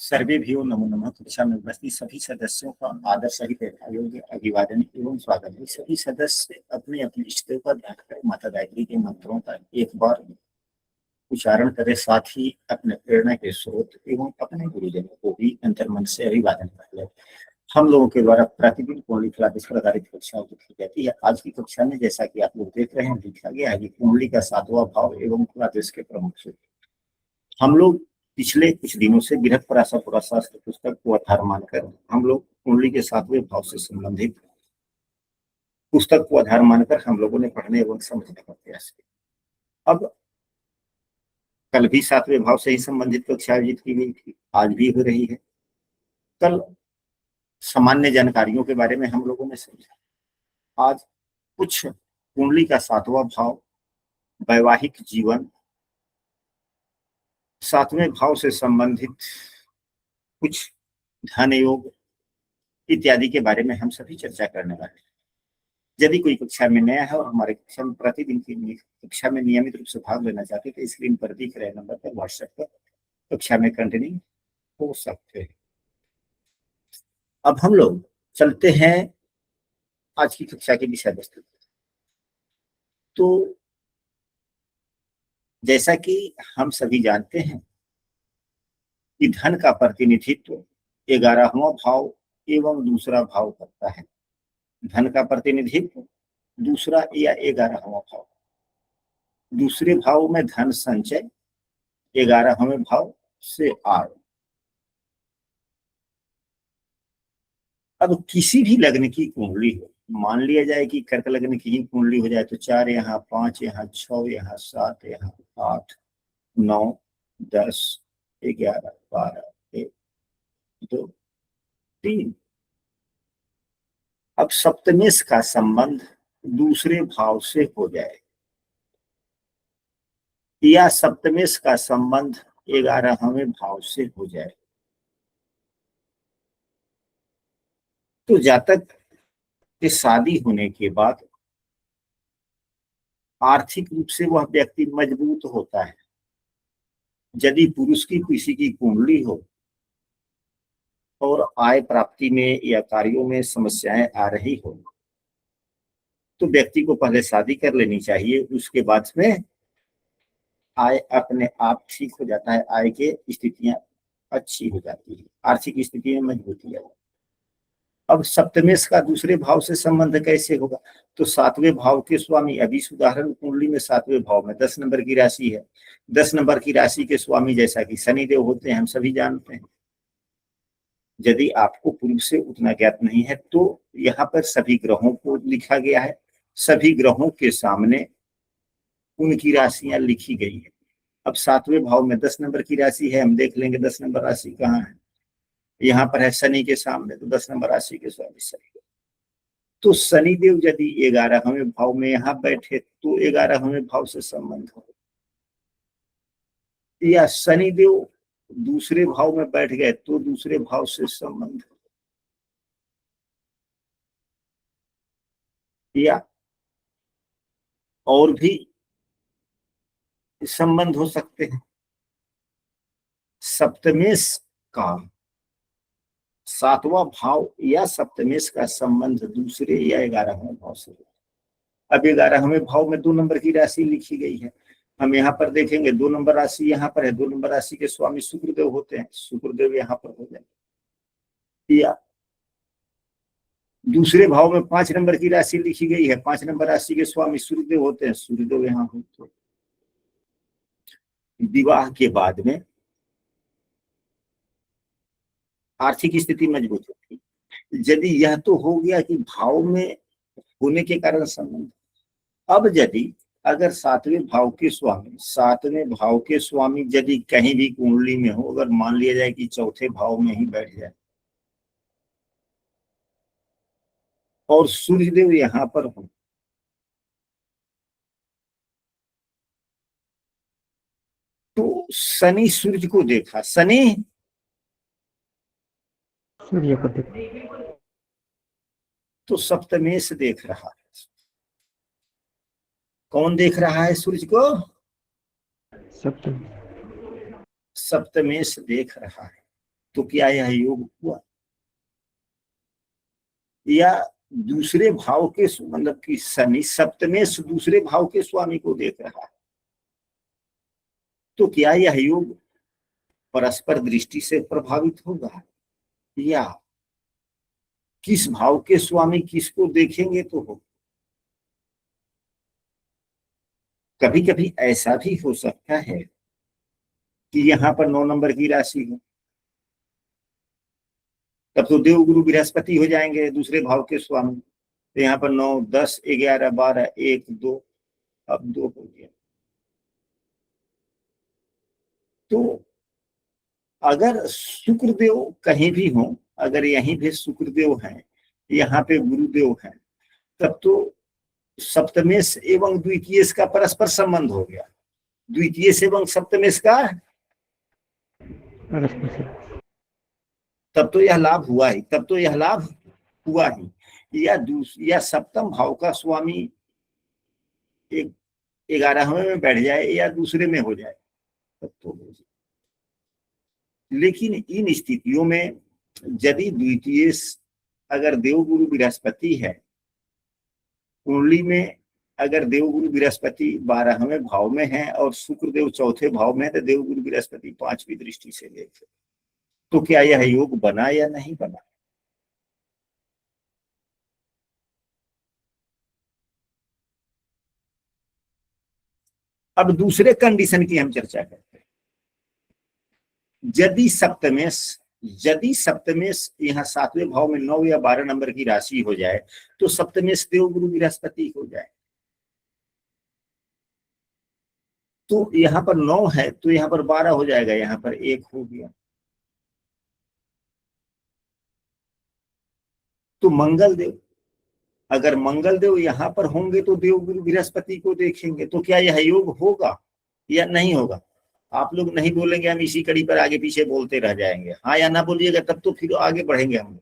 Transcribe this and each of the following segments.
सर्वेभ्यो नमो नमः। कक्षा में उपस्थित सभी सदस्यों का आदर सहित योग्य अभिवादन एवं स्वागत है। सभी सदस्य अपने अपने इष्टों का ध्यान करें, माता गायत्री के मंत्रों का एक बार उच्चारण करें, साथ ही अपने प्रेरणा के स्रोत एवं अपने गुरुजनों को भी अंतर्मन से अभिवादन कर ले। हम लोगों के द्वारा प्रतिदिन कुंडली क्लासेस पर आधारित कक्षाओं की जाती है। आज की कक्षा में जैसा कि आप लोग देख रहे हैं, लिखा गया है कि कुंडली का 7वां भाव एवं क्लासेस के प्रमुख सूत्र। हम लोग पिछले कुछ दिनों से बृहत्पराशर पुराशास्त्र पुस्तक को आधार मानकर हम लोग कुंडली के 7वें भाव से संबंधित पुस्तक को आधार मानकर हम लोगों ने पढ़ने एवं समझने का प्रयास किया। अब कल भी 7वें भाव से ही संबंधित कक्षा आयोजित की गई थी, आज भी हो रही है। कल सामान्य जानकारियों के बारे में हम लोगों ने समझा। आज कुछ कुंडली का 7वां भाव, वैवाहिक जीवन, 7वें भाव से संबंधित कुछ धन योग इत्यादि के बारे में हम सभी चर्चा करने वाले हैं। यदि कोई कक्षा में नया है और हमारे कक्षा में प्रतिदिन की कक्षा में नियमित रूप से भाग लेना चाहते हैं तो स्क्रीन पर दिख रहे नंबर पर व्हाट्सएप पर कक्षा में कंटिन्यू हो सकते हैं। अब हम लोग चलते हैं आज की कक्षा के विषय वस्तु। तो जैसा कि हम सभी जानते हैं कि धन का प्रतिनिधित्व 11वां भाव एवं दूसरा भाव करता है। धन का प्रतिनिधित्व दूसरा या 11वां भाव, दूसरे भाव में धन संचय, 11वें भाव से आय। अब किसी भी लग्न की कुंडली हो, मान लिया जाए कि कर्क लग्न की ही कुंडली हो जाए तो 4 यहाँ, 5 यहाँ, 6 यहाँ, 7 यहाँ, 8, 9, 10, 11, 12, 1, 2, 3। अब सप्तमेश का संबंध दूसरे भाव से हो जाए या सप्तमेश का संबंध 11वें भाव से हो जाए तो जातक के शादी होने के बाद आर्थिक रूप से वह व्यक्ति मजबूत होता है। यदि पुरुष की किसी की कुंडली हो और आय प्राप्ति में या कार्यों में समस्याएं आ रही हो तो व्यक्ति को पहले शादी कर लेनी चाहिए, उसके बाद में आय अपने आप ठीक हो जाता है, आय के स्थितियां अच्छी हो जाती है, आर्थिक स्थिति में मजबूती आ जाती है। अब सप्तमेश का दूसरे भाव से संबंध कैसे होगा? तो 7वें भाव के स्वामी, अभी उदाहरण कुंडली में 7वें भाव में 10 नंबर की राशि है, 10 नंबर की राशि के स्वामी जैसा कि शनिदेव होते हैं, हम सभी जानते हैं। यदि आपको पूर्व से उतना ज्ञात नहीं है तो यहाँ पर सभी ग्रहों को लिखा गया है, सभी ग्रहों के सामने उनकी राशियां लिखी गई है। अब 7वें भाव में 10 नंबर की राशि है, हम देख लेंगे 10 नंबर राशि कहाँ है। यहाँ पर है शनि के सामने, तो 10 नंबर राशि के स्वामी शनिदेव। तो शनिदेव यदि 11वें भाव में यहाँ बैठे तो 11वें भाव से संबंध हो, या शनिदेव दूसरे भाव में बैठ गए तो दूसरे भाव से संबंध, या और भी संबंध हो सकते हैं। सप्तमेश का 7वां भाव या सप्तमेश का संबंध दूसरे या 11वें भाव से। अब 11वें भाव में 2 नंबर की राशि लिखी गई है, हम यहाँ पर देखेंगे 2 नंबर राशि यहाँ पर है, 2 नंबर राशि के स्वामी शुक्रदेव होते हैं, शुक्रदेव यहाँ पर हो जाए। या दूसरे भाव में 5 नंबर की राशि लिखी गई है, 5 नंबर राशि के स्वामी सूर्यदेव होते हैं, सूर्यदेव यहाँ होते हैं। विवाह के बाद में आर्थिक स्थिति मजबूत होती है। यदि यह तो हो गया कि भाव में होने के कारण संबंध। अब यदि अगर 7वें भाव के स्वामी, 7वें भाव के स्वामी यदि कहीं भी कुंडली में हो, अगर मान लिया जाए कि चौथे भाव में ही बैठ जाए और सूर्यदेव यहाँ पर हो, तो शनि सूर्य को देखा, शनि सूर्य को देखा तो सप्तमेश देख रहा है। कौन देख रहा है सूर्य को? सप्तम सप्तमेश देख रहा है। तो क्या यह योग हुआ? या दूसरे भाव के मतलब कि शनि सप्तमेश दूसरे भाव के स्वामी को देख रहा है, तो क्या यह योग परस्पर दृष्टि से प्रभावित होगा? या किस भाव के स्वामी किसको देखेंगे तो हो? कभी कभी ऐसा भी हो सकता है कि यहाँ पर 9 नंबर की राशि हो, तब तो देव गुरु बृहस्पति हो जाएंगे दूसरे भाव के स्वामी। तो यहाँ पर 9, 10, 11, 12, 1, 2, अब 2 हो गया। तो अगर शुक्रदेव कहीं भी हो, अगर यहीं भी शुक्रदेव हैं, यहाँ पे गुरुदेव हैं, तब तो सप्तमेश एवं द्वितीयेश का परस्पर संबंध हो गया। द्वितीयेश एवं सप्तमेश का परस्पर से तब तो यह लाभ हुआ ही, तब तो यह लाभ हुआ ही। या सप्तम भाव का स्वामी एक 11वें में बैठ जाए या दूसरे में हो जाए तब तो हो जाए। लेकिन इन स्थितियों में यदि द्वितीय अगर देवगुरु बृहस्पति है, कुंडली में अगर देवगुरु बृहस्पति 12वें भाव में है और शुक्रदेव 4थे भाव में है, तो देवगुरु बृहस्पति 5वीं दृष्टि से देखे, तो क्या यह योग बना या नहीं बना? अब दूसरे कंडीशन की हम चर्चा करते हैं। यदि सप्तमेश यहाँ 7वें भाव में 9 या 12 नंबर की राशि हो जाए, तो सप्तमेश देवगुरु बृहस्पति हो जाए। तो यहाँ पर 9 है तो यहाँ पर 12 हो जाएगा, यहाँ पर 1 हो गया। तो मंगल देव, अगर मंगल देव यहाँ पर होंगे तो देवगुरु बृहस्पति को देखेंगे, तो क्या यह योग होगा या नहीं होगा? आप लोग नहीं बोलेंगे, हम इसी कड़ी पर आगे पीछे बोलते रह जाएंगे। हाँ या ना बोलिएगा, तब तो फिर आगे बढ़ेंगे हम।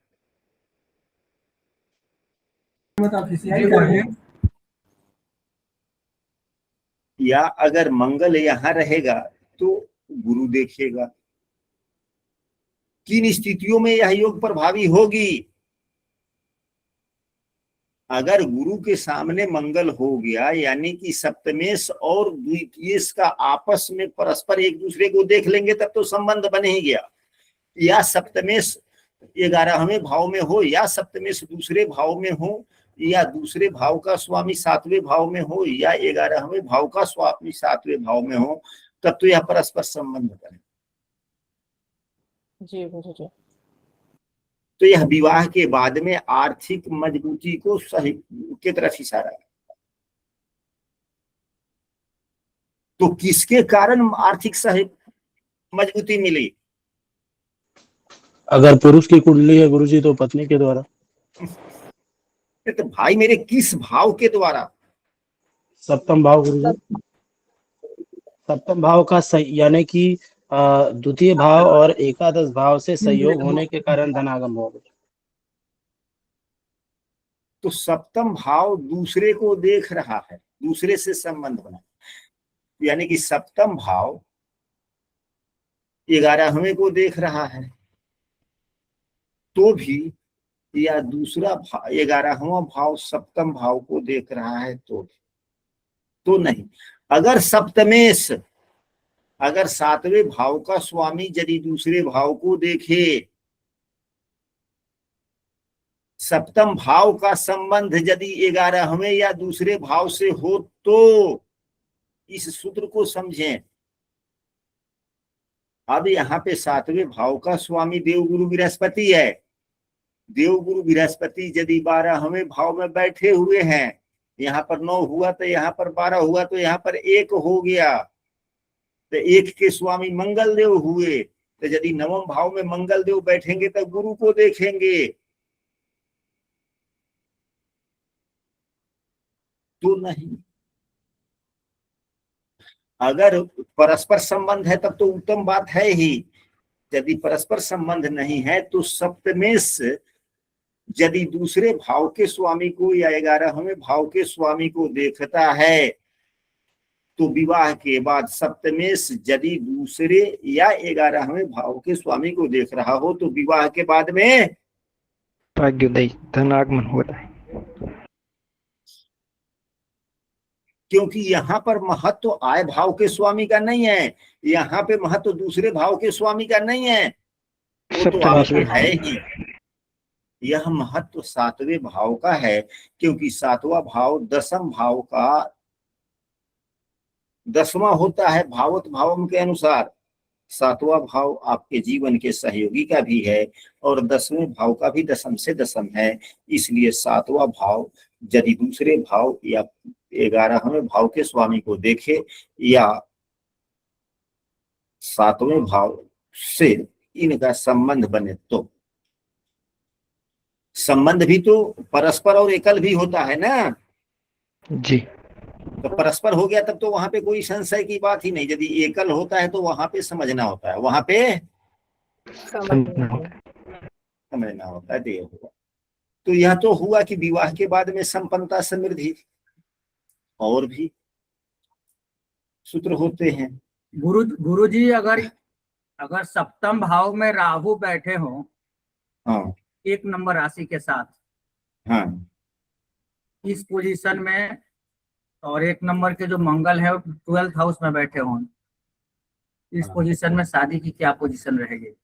या अगर मंगल यहाँ रहेगा तो गुरु देखेगा। किन स्थितियों में यह योग प्रभावी होगी? अगर गुरु के सामने मंगल हो गया, यानी कि सप्तमेश और द्वितीयेश का आपस में परस्पर एक दूसरे को देख लेंगे, तब तो संबंध बन ही गया। या सप्तमेश 11वें भाव में हो, या सप्तमेश दूसरे भाव में हो, या दूसरे भाव का स्वामी 7वें भाव में हो, या 11वें भाव का स्वामी 7वें भाव में हो, तब तो यह परस्पर संबंध बने। जी जी। तो यह विवाह के बाद में आर्थिक मजबूती को सही के तरफ इशारा है। तो किसके कारण आर्थिक सही मजबूती मिली? अगर पुरुष की कुंडली है गुरुजी, तो पत्नी के द्वारा। तो भाई मेरे किस भाव के द्वारा? सप्तम भाव गुरुजी, सप्तम भाव का यानी कि द्वितीय भाव और एकादश भाव से संयोग होने के कारण धनागम होगा। तो सप्तम भाव दूसरे को देख रहा है, दूसरे से संबंध बना, यानी कि सप्तम भाव 11वें को देख रहा है तो भी, या दूसरा 11वां भाव सप्तम भाव को देख रहा है तो भी, तो नहीं। अगर सप्तमेश, अगर 7वें भाव का स्वामी यदि दूसरे भाव को देखे, सप्तम भाव का संबंध यदि 11वें या दूसरे भाव से हो, तो इस सूत्र को समझें। अब यहाँ पे 7वें भाव का स्वामी देवगुरु बृहस्पति है। देवगुरु बृहस्पति यदि 12वें भाव में बैठे हुए हैं, यहाँ पर 9 हुआ तो यहाँ पर 12 हुआ, तो यहाँ पर 1 हो गया। तो 1 के स्वामी मंगल देव हुए, तो यदि 9वें भाव में मंगल देव बैठेंगे तो गुरु को देखेंगे, तो नहीं। अगर परस्पर संबंध है तब तो उत्तम बात है ही। यदि परस्पर संबंध नहीं है तो सप्तमेश यदि दूसरे भाव के स्वामी को या 11वें भाव के स्वामी को देखता है, तो विवाह के बाद सप्तमेश यदि दूसरे या 11वें भाव के स्वामी को देख रहा हो तो विवाह के बाद में भाग्योदय धनागमन होता है। क्योंकि यहाँ पर महत्व आय भाव के स्वामी का नहीं है, यहाँ पे महत्व दूसरे भाव के स्वामी का नहीं है, वो तो आपके है ही। यह महत्व 7वें भाव का है, क्योंकि 7वां भाव 10म भाव का 10वां होता है। भावत भावम के अनुसार 7वां भाव आपके जीवन के सहयोगी का भी है और 10वें भाव का भी 10m से 10m है। इसलिए 7वां भाव यदि दूसरे भाव या 11वें भाव के स्वामी को देखे या 7वें भाव से इनका संबंध बने, तो संबंध भी तो परस्पर और एकल भी होता है ना जी। तो परस्पर हो गया तब तो वहां पे कोई संशय की बात ही नहीं। यदि एकल होता है तो वहां पे समझना होता है, वहां पे समझना होता है। देह हुआ तो यह तो हुआ कि विवाह के बाद में संपन्नता समृद्धि, और भी सूत्र होते हैं। गुरु जी अगर सप्तम भाव में राहु बैठे हो हाँ 1 नंबर राशि के साथ, हाँ इस पोजीशन में, और 1 नंबर के जो मंगल है 12th हाउस में बैठे हों, इस पोजीशन में शादी की क्या पोजीशन रहेगी?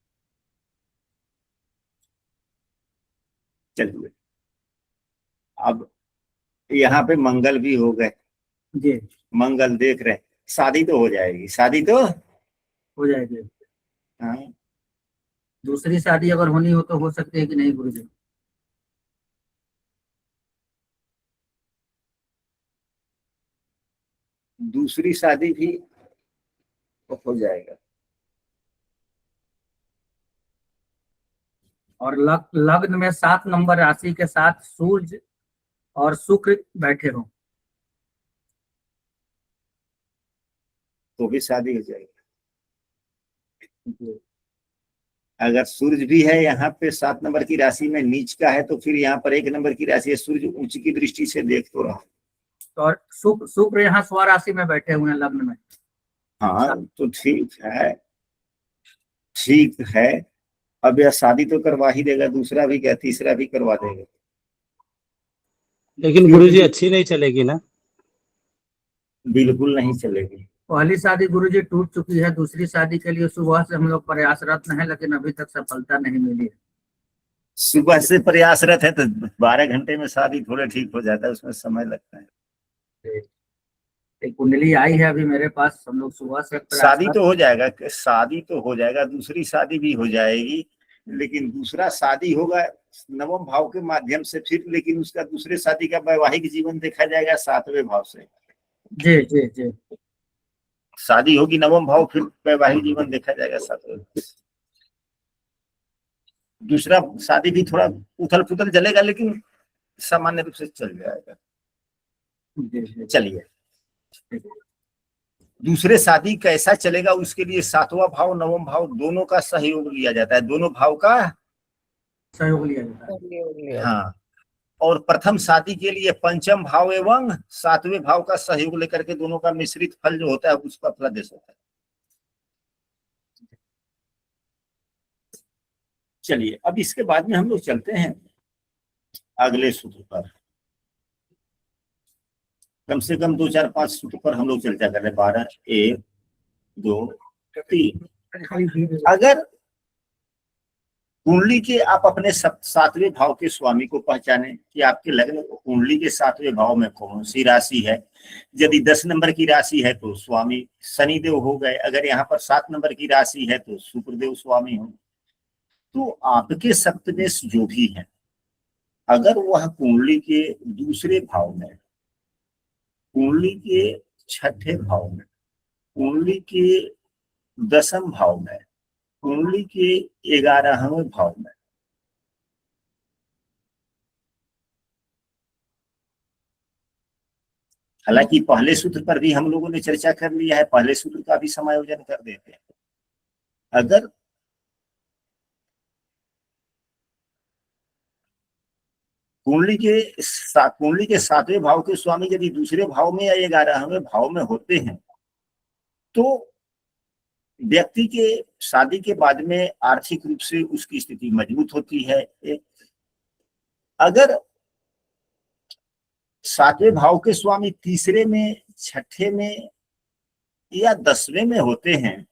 चलिए, अब यहाँ पे मंगल भी हो गए जी, मंगल देख रहे हैं, शादी तो हो जाएगी, शादी तो हो जाएगी। हाँ दूसरी शादी अगर होनी हो तो हो सकती है कि नहीं गुरु जी? दूसरी शादी भी हो जाएगा। और लग्न में 7 नंबर राशि के साथ सूर्य और शुक्र बैठे हो तो भी शादी हो जाएगी। अगर सूर्य भी है यहाँ पे 7 नंबर की राशि में नीच का है, तो फिर यहाँ पर 1 नंबर की राशि है, सूर्य उच्च की दृष्टि से देख तो रहा। और शुक्र यहाँ स्वराशि में बैठे हुए हैं लग्न में। हाँ तो ठीक है, ठीक है। अब यह शादी तो करवा ही देगा, दूसरा भी क्या तीसरा भी करवा देगा। लेकिन गुरुजी अच्छी नहीं चलेगी ना? बिल्कुल नहीं चलेगी। पहली शादी गुरुजी टूट चुकी है, दूसरी शादी के लिए सुबह से हम लोग प्रयासरत हैं, लेकिन अभी तक सफलता नहीं मिली है। सुबह से प्रयासरत है तो 12 घंटे में शादी थोड़ा ठीक हो जाता है, उसमें समय लगता है। एक कुंडली आई है अभी मेरे पास, हम लोग सुबह से शादी तो हो जाएगा, शादी तो हो जाएगा, दूसरी शादी भी हो जाएगी, लेकिन दूसरा शादी होगा 9वें भाव के माध्यम से फिर, लेकिन उसका दूसरे शादी का वैवाहिक जीवन देखा जाएगा 7वें भाव से। जी जी जी। शादी होगी 9वें भाव, फिर वैवाहिक जीवन देखा जाएगा 7वें। दूसरा शादी भी थोड़ा उथल पुथल चलेगा, लेकिन सामान्य रूप से चल जाएगा। चलिए, दूसरे शादी कैसा चलेगा उसके लिए 7वां भाव 9वां भाव दोनों का सहयोग लिया जाता है, दोनों भाव का सहयोग लिया जाता है। हाँ, और प्रथम शादी के लिए 5म भाव एवं 7वें भाव का सहयोग लेकर के दोनों का मिश्रित फल जो होता है उसका फलादेश होता है। चलिए, अब इसके बाद में हम लोग चलते हैं अगले सूत्र पर। कम से कम 2 4 5 सूत्र पर हम लोग चर्चा कर रहे हैं। 12 1 2 3। अगर कुंडली के आप अपने 7वें भाव के स्वामी को पहचाने कि आपके लग्न कुंडली के 7वें भाव में कौन सी राशि है। यदि 10 नंबर की राशि है तो स्वामी शनिदेव हो गए, अगर यहाँ पर 7 नंबर की राशि है तो शुक्रदेव स्वामी हो। तो आपके सप्तमेश जो भी है, अगर वह कुंडली के दूसरे भाव में, कुंडली के 6ठे भाव में, कुंडली के 10म भाव में, कुंडली के 11वें भाव में, हालांकि पहले सूत्र पर भी हम लोगों ने चर्चा कर लिया है, पहले सूत्र का भी समायोजन कर देते हैं। अगर कुंडली के 7वें भाव के स्वामी यदि दूसरे भाव में या 11वें भाव में होते हैं तो व्यक्ति के शादी के बाद में आर्थिक रूप से उसकी स्थिति मजबूत होती है। अगर 7वें भाव के स्वामी तीसरे में, छठे में या 10वें में होते हैं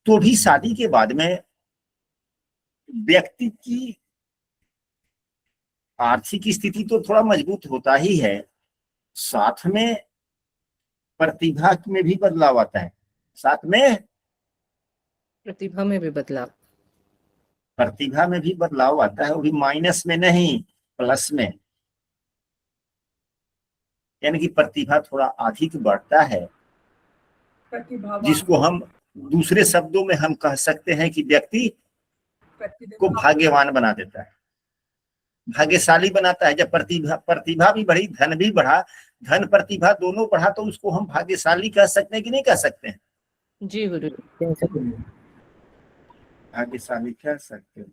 तो भी शादी के बाद में व्यक्ति की आर्थिक स्थिति तो थोड़ा मजबूत होता ही है, साथ में प्रतिभा में भी बदलाव आता है, साथ में प्रतिभा में भी बदलाव आता है, वो भी माइनस में नहीं प्लस में, यानी कि प्रतिभा थोड़ा अधिक बढ़ता है, जिसको हम दूसरे शब्दों में हम कह सकते हैं कि व्यक्ति को भाग्यवान बना देता है, भाग्यशाली बनाता है। जब प्रतिभा भी बढ़ी, धन भी बढ़ा, धन प्रतिभा दोनों बढ़ा तो उसको हम भाग्यशाली कह सकते हैं कि नहीं कह सकते हैं? जी गुरु भाग्यशाली कह सकते हैं।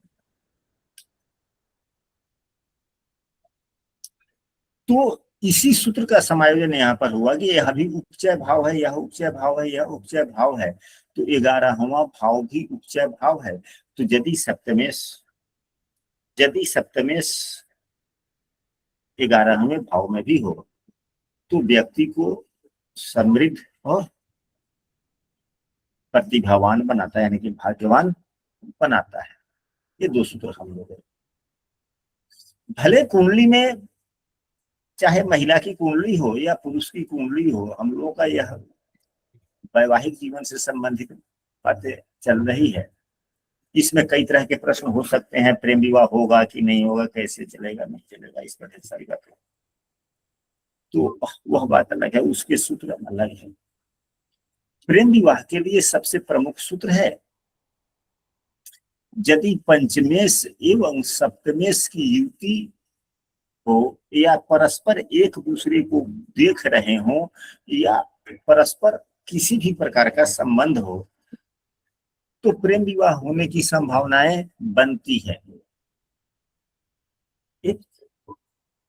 तो इसी सूत्र का समायोजन यहाँ पर हुआ कि यह भी उपचय भाव है, यह उपचय भाव है, यह उपचय भाव है, तो 11वां भाव भी उपचय भाव है। तो यदि सप्तमेश 11वें भाव में भी हो तो व्यक्ति को समृद्ध और प्रतिभावान बनाता है, यानी कि भाग्यवान बनाता है। ये दो सूत्र हम लोग, भले कुंडली में चाहे महिला की कुंडली हो या पुरुष की कुंडली हो, हम लोगों का यह वैवाहिक जीवन से संबंधित बातें चल रही है। इसमें कई तरह के प्रश्न हो सकते हैं, प्रेम विवाह होगा कि नहीं होगा, कैसे चलेगा नहीं चलेगा, इस पर ढेर सारी बातें, तो वह बात अलग है, उसके सूत्र अलग है। प्रेम विवाह के लिए सबसे प्रमुख सूत्र है, यदि पंचमेश एवं सप्तमेश की युति हो या परस्पर एक दूसरे को देख रहे हो या परस्पर किसी भी प्रकार का संबंध हो तो प्रेम विवाह होने की संभावनाएं बनती है।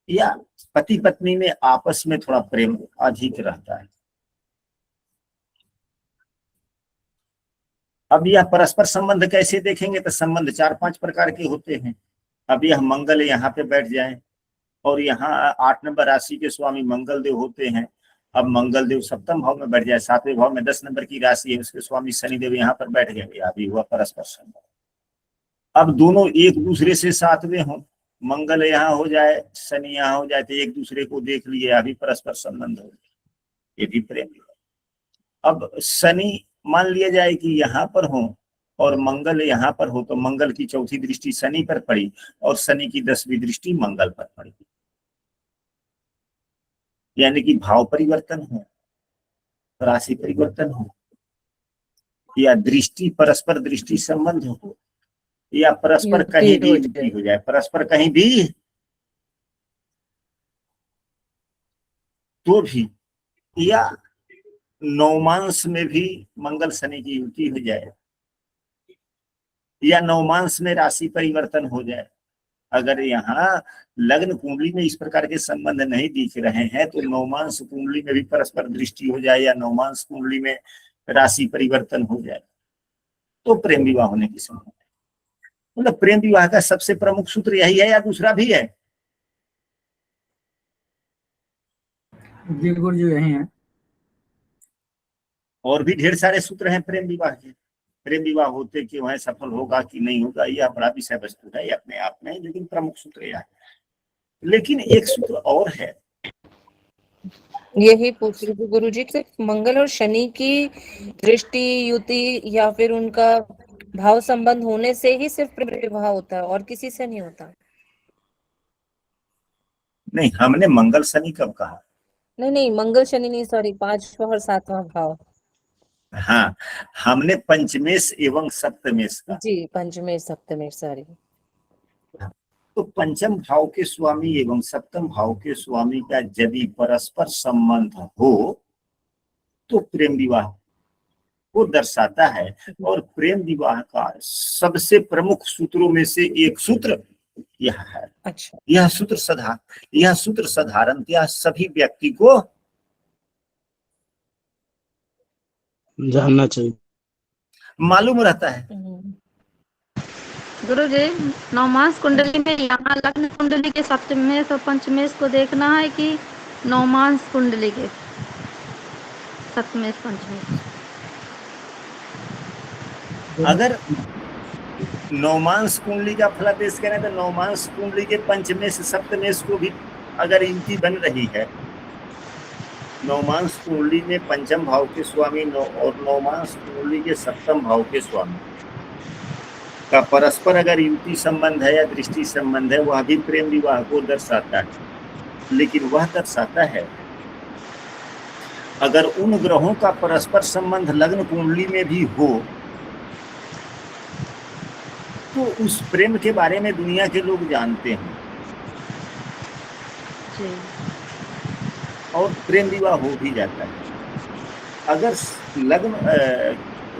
या पति पत्नी में आपस में थोड़ा प्रेम अधिक रहता है। अब यह परस्पर संबंध कैसे देखेंगे तो संबंध 4-5 प्रकार के होते हैं। अब यह मंगल यहाँ पे बैठ जाए और यहाँ 8 नंबर राशि के स्वामी मंगल देव होते हैं। अब मंगल देव सप्तम भाव में बैठ जाए, 7वें भाव में 10 नंबर की राशि है, उसके स्वामी शनि देव यहाँ पर बैठ गए, अभी हुआ परस्पर संबंध। अब दोनों एक दूसरे से 7वें हो, मंगल यहाँ हो जाए, शनि यहाँ हो जाए, तो एक दूसरे को देख लिए, अभी परस्पर संबंध हो, ये भी प्रेम। अब शनि मान लिया जाए कि यहाँ पर हो और मंगल यहाँ पर हो, तो मंगल की चौथी दृष्टि शनि पर पड़ी और शनि की 10वीं दृष्टि मंगल पर पड़ी, यानी कि भाव परिवर्तन हो, राशि परिवर्तन हो, या दृष्टि परस्पर दृष्टि संबंध हो, या परस्पर कहीं भी युति हो जाए, परस्पर कहीं भी तो भी, या नवमांश में भी मंगल शनि की युति हो जाए, या नवमांश में राशि परिवर्तन हो जाए। अगर यहाँ लग्न कुंडली में इस प्रकार के संबंध नहीं दिख रहे हैं तो नवमांश कुंडली में भी परस्पर दृष्टि हो जाए या नवमांश कुंडली में राशि परिवर्तन हो जाए तो प्रेम विवाह होने की संभावना है। मतलब प्रेम विवाह का सबसे प्रमुख सूत्र यही है या दूसरा भी है? जी गुरु जी यही है। और भी ढेर सारे सूत्र हैं प्रेम विवाह के। प्रेम विवाह होते कि वह सफल होगा कि नहीं होगा, यह बड़ा विषय वस्तु है अपने आप में, लेकिन प्रमुख सूत्र यह है। लेकिन एक सूत्र और है, यही पूछ रही थी गुरु जी, सिर्फ मंगल और शनि की दृष्टि युति या फिर उनका भाव संबंध होने से ही सिर्फ प्रेम विवाह होता है और किसी से नहीं होता? नहीं, हमने मंगल शनि कब कहा? नहीं, मंगल शनि नहीं, सॉरी, 5वां और 7वां भाव। हाँ, हमने पंचमेश एवं सप्तमेश का। जी, पंचमेश सप्तमेश, सॉरी। तो पंचम भाव के स्वामी एवं सप्तम भाव के स्वामी का यदि परस्पर संबंध हो तो प्रेम विवाह को दर्शाता है। और प्रेम विवाह का सबसे प्रमुख सूत्रों में से एक सूत्र यह है। अच्छा, यह सूत्र साधारणतया सभी व्यक्ति को जानना चाहिए। मालूम रहता है। गुरु जी, नवमास कुंडली में यहाँ लग्न कुंडली के सप्तमेश और पंचमेश को देखना है कि नवमास कुंडली के सप्तमेश पंचमेश? अगर नवमांश कुंडली का फलादेश करें तो नवमांश कुंडली के पंचमेश सप्तमेश को भी अगर युति बन रही है, नवमांश कुंडली में पंचम भाव के स्वामी और नवमांश कुंडली के सप्तम भाव के स्वामी का परस्पर अगर युति संबंध है या दृष्टि संबंध है, वह भी प्रेम विवाह को दर्शाता है। लेकिन वह दर्शाता है अगर उन ग्रहों का परस्पर संबंध लग्न कुंडली में भी हो तो उस प्रेम के बारे में दुनिया के लोग जानते हैं जी। और प्रेम विवाह हो भी जाता है। अगर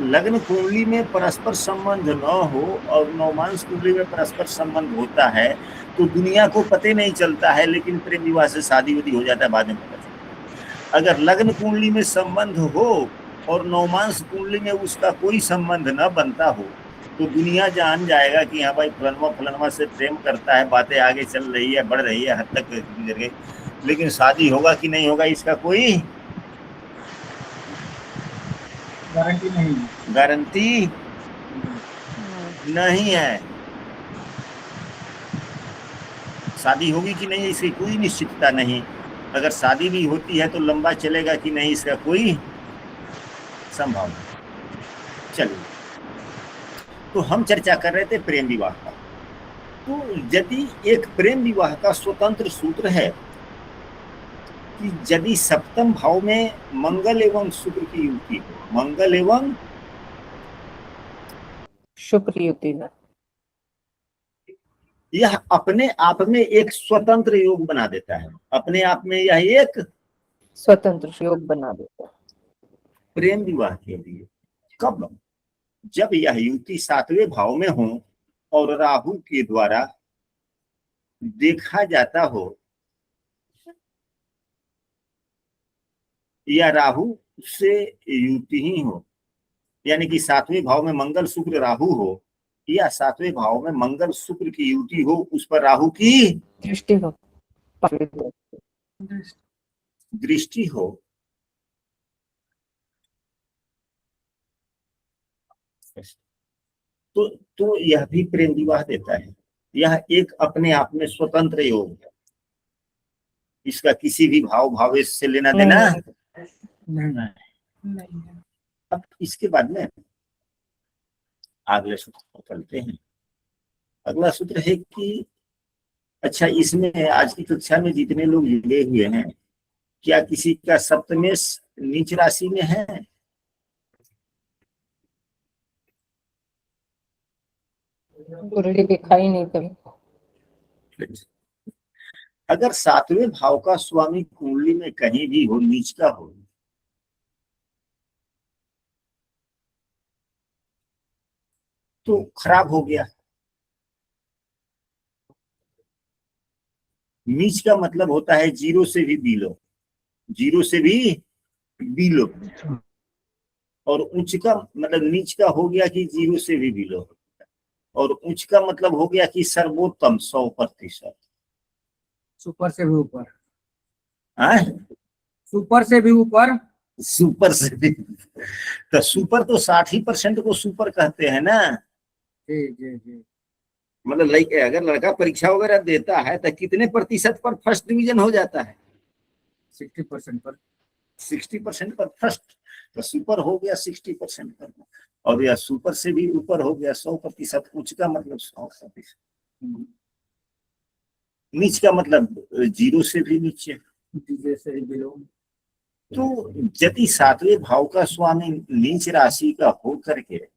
लग्न कुंडली में परस्पर संबंध न हो और नवमांश कुंडली में परस्पर संबंध होता है तो दुनिया को पते नहीं चलता है, लेकिन प्रेम विवाह से शादी वादी हो जाता है, बाद में पता चलता है। अगर लग्न कुंडली में संबंध हो और नवमांश कुंडली में उसका कोई संबंध न बनता हो तो दुनिया जान जाएगा कि हाँ भाई फलनवा से प्रेम करता है, बातें आगे चल रही है, बढ़ रही है, हद तक गुजर गई। लेकिन शादी होगा कि नहीं होगा इसका कोई गारंटी नहीं है। शादी होगी कि नहीं इसकी कोई निश्चितता नहीं। अगर शादी भी होती है तो लंबा चलेगा कि नहीं इसका कोई संभावना। चलिए, तो हम चर्चा कर रहे थे प्रेम विवाह का। तो यदि एक प्रेम विवाह का स्वतंत्र सूत्र है कि यदि सप्तम भाव में मंगल एवं शुक्र की युति हो, मंगल एवं शुक्र युति में यह अपने आप में एक स्वतंत्र योग बना देता है। अपने आप में यह एक स्वतंत्र योग बना देता है प्रेम विवाह के लिए। कब? जब यह युति 7वें भाव में हो और राहु के द्वारा देखा जाता हो या राहु से युति ही हो, यानी कि 7वें भाव में मंगल शुक्र राहु हो या 7वें भाव में मंगल शुक्र की युति हो, उस पर राहु की दृष्टि हो, तो यह भी प्रेम विवाह देता है। यह एक अपने आप में स्वतंत्र योग है। इसका किसी भी भावेश से लेना देना नहीं। अब इसके बाद में अगले सूत्र पर चलते हैं। अगला सूत्र है कि अच्छा, इसमें आज की कक्षा में जितने लोग जुड़े हुए हैं, क्या किसी का सप्तमेश नीच राशि में है? देखा ही नहीं कभी। अगर 7वें भाव का स्वामी कुंडली में कहीं भी हो, नीच का हो, तो खराब हो गया। नीच का मतलब होता है जीरो से भी बिलो, जीरो से भी बिलो। और उच्च का मतलब नीच का हो गया कि जीरो से भी बिलो, और उच्च का मतलब हो गया कि सर्वोत्तम 100%। सुपर से भी ऊपर, सुपर से भी ऊपर, सुपर से भी। तो सुपर तो 60% को सुपर कहते हैं ना। जी जी जी। मतलब अगर लड़का परीक्षा वगैरह देता है तो कितने प्रतिशत पर फर्स्ट डिवीजन हो जाता है? 60% पर। 60% पर फर्स्ट, तो सुपर हो गया 60% पर। और यह सुपर से भी ऊपर हो गया 100%। उच्च का मतलब 100%, नीच का मतलब जीरो से भी नीचे, जीरो से भी बिलो। तो यदि 7वें भाव का स्वामी नीच राशि का हो करके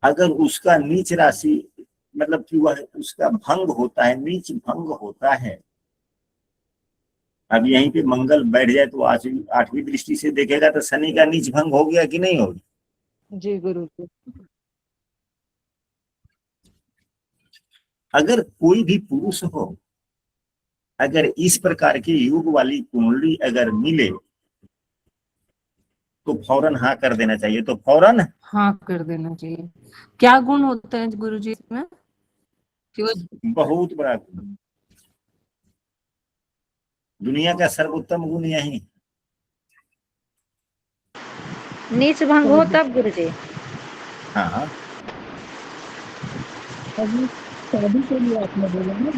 अगर उसका नीच राशि मतलब कि वह उसका भंग होता है, नीच भंग होता है, अब यहीं पे मंगल बैठ जाए तो आठवीं दृष्टि से देखेगा तो शनि का नीच भंग हो गया कि नहीं होगा। जी गुरु जी। अगर कोई भी पुरुष हो, अगर इस प्रकार के योग वाली कुंडली अगर मिले तो फौरन हाँ कर देना चाहिए, तो फौरन हाँ कर देना चाहिए। क्या गुण होते हैं गुरु जी इसमें कि वो बहुत बड़ा गुण, दुनिया का सर्वोत्तम गुण यही। नीच भंग हो तब गुरु जी। हाँ शादी के लिए आपने बोला ना,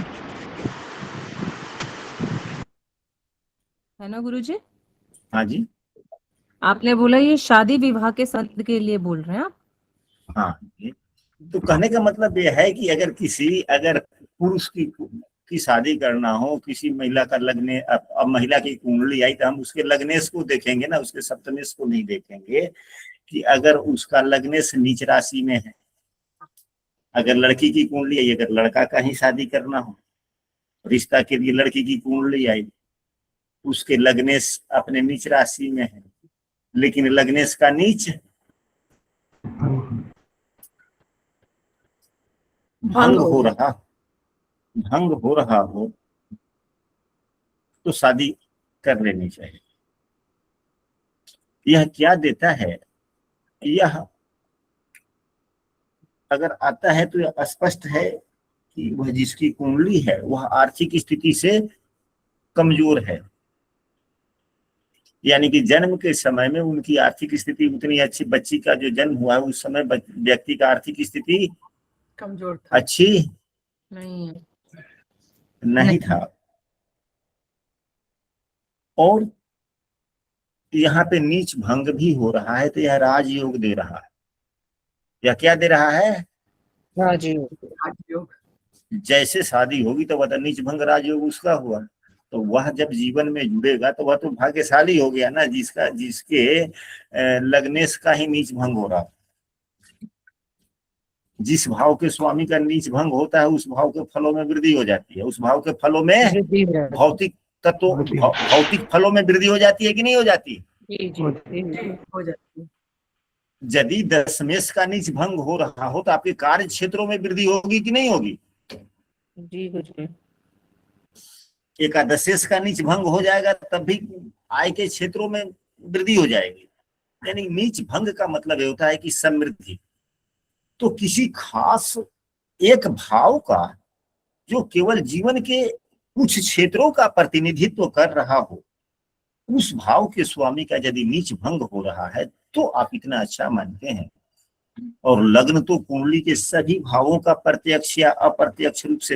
है ना गुरु जी? हाँ जी, आपने बोला ये शादी विवाह के संबंध के लिए बोल रहे हैं आप? हाँ जी। तो कहने का मतलब यह है कि अगर पुरुष की शादी करना हो, किसी महिला का लग्ने, अब महिला की कुंडली आई तो हम उसके लग्नेश को देखेंगे ना, उसके सप्तमेश को नहीं देखेंगे। कि अगर उसका लग्नेश नीच राशि में है, अगर लड़की की कुंडली आई, अगर लड़का का ही शादी करना हो, रिश्ता के लिए लड़की की कुंडली आई, उसके लग्नेश अपने नीच राशि में है, लेकिन लग्नेश का नीच भंग हो रहा हो तो शादी कर लेनी चाहिए। यह क्या देता है, यह अगर आता है तो यह स्पष्ट है कि वह जिसकी कुंडली है वह आर्थिक स्थिति से कमजोर है, यानी कि जन्म के समय में उनकी आर्थिक स्थिति उतनी अच्छी, बच्ची का जो जन्म हुआ है उस समय व्यक्ति का आर्थिक स्थिति कमजोर था, अच्छी नहीं नहीं था। और यहाँ पे नीच भंग भी हो रहा है तो यह राजयोग दे रहा है। यह क्या दे रहा है? राजयोग। जैसे शादी होगी तो वह नीच भंग राजयोग उसका हुआ, तो वह जब जीवन में जुड़ेगा तो वह तो भाग्यशाली हो गया ना, जिसके लग्नेश का ही नीच भंग हो रहा। जिस भाव के स्वामी का नीच भंग होता है उस भाव के फलों में वृद्धि हो जाती है, उस भाव के फलों में भौतिक तत्व, भौतिक फलों में वृद्धि हो जाती है कि नहीं हो जाती? हो जाती है। यदि दशमेश का नीच भंग हो रहा हो तो आपके कार्य क्षेत्रों में वृद्धि होगी कि नहीं होगी? जी गुरु। एकादशेश का नीच भंग हो जाएगा तब भी आय के क्षेत्रों में वृद्धि हो जाएगी। यानी नीच भंग का मतलब ये होता है कि समृद्धि। तो किसी खास एक भाव का जो केवल जीवन के कुछ क्षेत्रों का प्रतिनिधित्व कर रहा हो, उस भाव के स्वामी का यदि नीच भंग हो रहा है तो आप इतना अच्छा मानते हैं। और लग्न तो कुंडली के सभी भावों का प्रत्यक्ष या अप्रत्यक्ष रूप से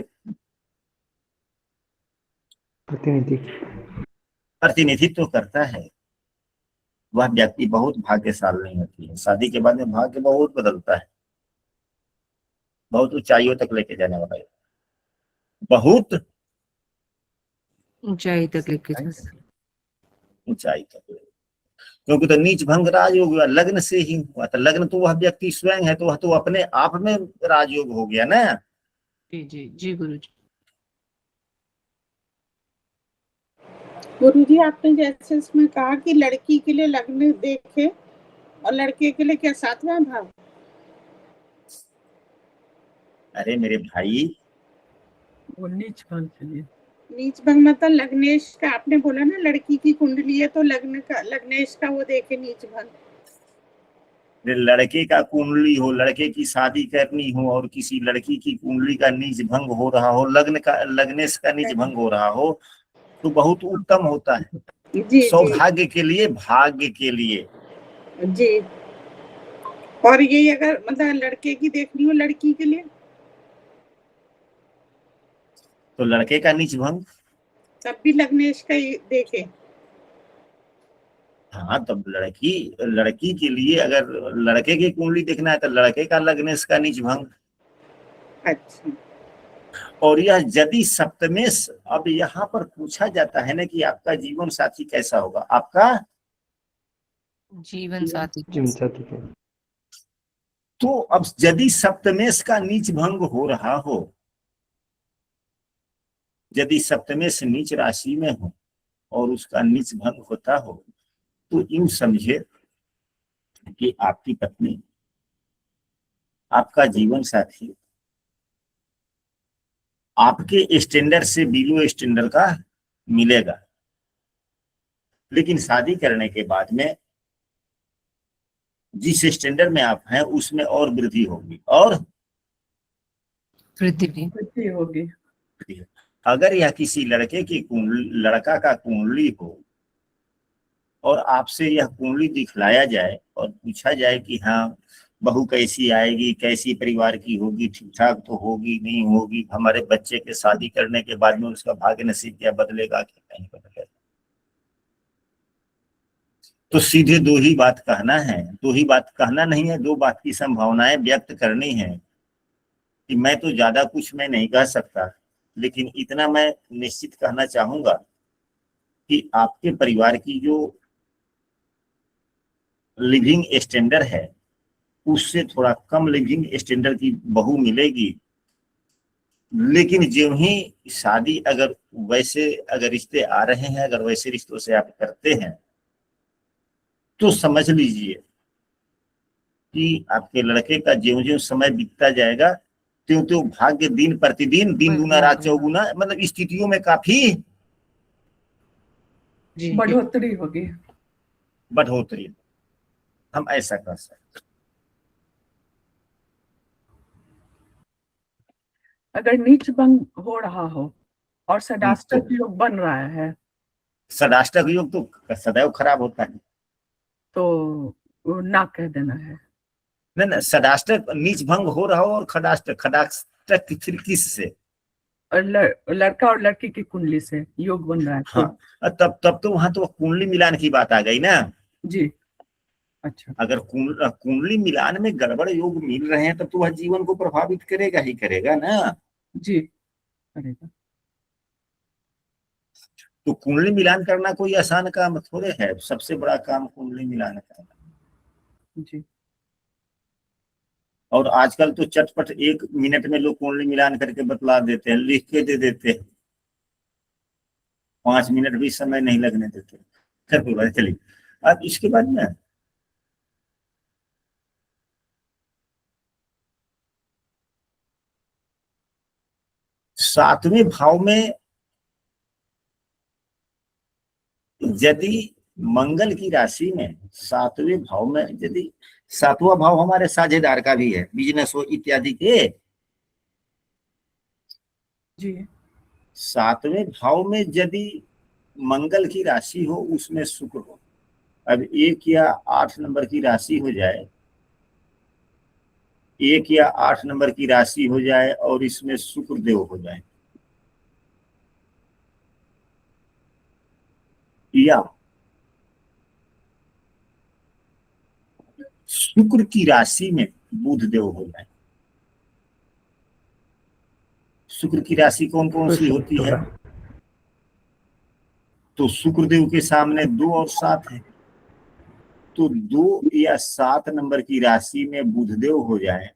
प्रतिनिधित्व करता है। वह व्यक्ति बहुत भाग्यशाली होती है, शादी के बाद में भाग्य बहुत बदलता है, बहुत ऊंचाइयों तक लेके जाने वाला है, बहुत ऊंचाई तक लेके ऊंचाई तक। क्योंकि तो नीच भंग राजयोग हुआ, लग्न से ही हुआ, तो लग्न तो वह व्यक्ति स्वयं है, तो वह तो अपने आप में राजयोग हो गया ना। जी गुरु जी। गुरुजी आपने जैसे इसमें कहा कि लड़की के लिए लग्न देखे और लड़के के लिए क्या सातवां भाव? अरे मेरे भाई, वो नीच भंग के लिए। नीच भंग मतलब लग्नेश का आपने बोला ना, लड़की की कुंडली है तो लग्नेश का वो देखे नीच भंग। लड़के का कुंडली हो, लड़के की शादी करनी हो और किसी लड़की की कुंडली का नीच भंग हो रहा हो, लग्नेश का नीच भंग हो रहा हो तो बहुत उत्तम होता है। जी सौभाग्य के लिए, भाग्य के लिए जी। और ये अगर मतलब लड़के की देखनी हो लड़की के लिए तो लड़के का नीच भंग, तब भी लग्नेश का ही देखे। हाँ तब लड़की के लिए अगर लड़के की कुंडली देखना है तो लड़के का लग्नेश का नीच भंग। अच्छा। और यह यदि सप्तमेश, अब यहाँ पर पूछा जाता है ना कि आपका जीवन साथी कैसा होगा, आपका जीवन साथी। तो अब यदि सप्तमेश का नीच भंग हो रहा हो, यदि सप्तमेश नीच राशि में हो और उसका नीच भंग होता हो तो यूं समझे कि आपकी पत्नी, आपका जीवन साथी आपके स्टैंडर्ड से बिलो स्टैंडर्ड का मिलेगा, लेकिन शादी करने के बाद में जिस स्टैंडर्ड में आप हैं उसमें और वृद्धि होगी और वृद्धि होगी। अगर यह किसी लड़के की लड़का का कुंडली हो और आपसे यह कुंडली दिखलाया जाए और पूछा जाए कि हाँ बहू कैसी आएगी, कैसी परिवार की होगी, ठीक ठाक तो होगी नहीं होगी, हमारे बच्चे के शादी करने के बाद में उसका भाग्य नसीब क्या बदलेगा कि नहीं बदलेगा, तो सीधे दो ही बात कहना है, दो ही बात कहना नहीं है, दो बात की संभावनाएं व्यक्त करनी है कि मैं तो ज्यादा कुछ मैं नहीं कह सकता, लेकिन इतना मैं निश्चित कहना चाहूंगा कि आपके परिवार की जो लिविंग स्टैंडर्ड है उससे थोड़ा कम लिविंग स्टैंडर्ड की बहू मिलेगी, लेकिन जो ही शादी अगर वैसे अगर रिश्ते आ रहे हैं, अगर वैसे रिश्तों से आप करते हैं तो समझ लीजिए कि आपके लड़के का ज्यों ज्यों समय बीतता जाएगा त्यों त्यों भाग्य दिन प्रतिदिन दिन गुना रात चौगुना, मतलब स्थितियों में काफी बढ़ोतरी होगी, बढ़ोतरी, हम ऐसा कर सकते। अगर नीच भंग हो रहा हो और षडाष्टक योग बन रहा है, षडाष्टक योग तो सदैव खराब होता है, तो ना कह देना है। नहीं, षडाष्टक नीच भंग हो रहा हो और खडाष्टक, खडाष्टक फिर किस से, और लड़का और लड़की की कुंडली से योग बन रहा है। हाँ, तब तो वहां तो कुंडली मिलान की बात आ गई ना जी। अच्छा, अगर कुंडली मिलान में गड़बड़ योग मिल रहे हैं तब तो वह जीवन को प्रभावित करेगा ही करेगा ना जी करेगा। तो कुंडली मिलान करना कोई आसान काम थोड़े है, सबसे बड़ा काम कुंडली मिलान करना जी। और आजकल तो चटपट 1 मिनट में लोग कुंडली मिलान करके बतला देते हैं, लिख के दे देते हैं, 5 मिनट भी समय नहीं लगने देते। चलिए अब इसके बाद में सातवें भाव में यदि मंगल की राशि में सातवें भाव में यदि सातवां भाव हमारे साझेदार का भी है, बिजनेस हो इत्यादि के, जी। सातवें भाव में यदि मंगल की राशि हो उसमें शुक्र हो, अब 1 या 8 नंबर की राशि हो जाए, 1 या 8 नंबर की राशि हो जाए और इसमें शुक्र देव हो जाए, या शुक्र की राशि में बुध देव हो जाए। शुक्र की राशि कौन कौन सी होती है, तो शुक्रदेव के सामने 2 और 7 है, तो 2 या 7 नंबर की राशि में बुधदेव हो जाए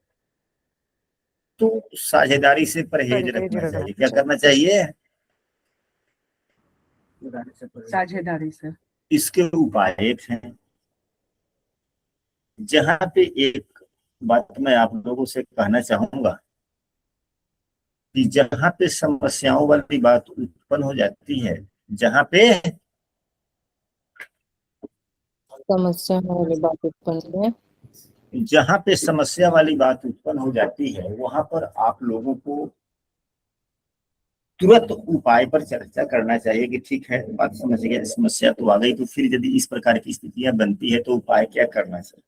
तो साझेदारी से परहेज रखना चाहिए। क्या करना चाहिए, साझेदारी से। इसके उपाय एक हैं, जहां पे एक बात मैं आप लोगों से कहना चाहूंगा कि जहां पे समस्याओं वाली बात उत्पन्न हो जाती है, जहां पे समस्या वाली बात उत्पन्न है, जहां पे समस्या वाली बात उत्पन्न हो जाती है वहां पर आप लोगों को तुरंत उपाय पर चर्चा करना चाहिए कि ठीक है बात समझ गया, समस्या तो आ गई, तो फिर यदि इस प्रकार की स्थितियां बनती है तो उपाय क्या करना चाहिए।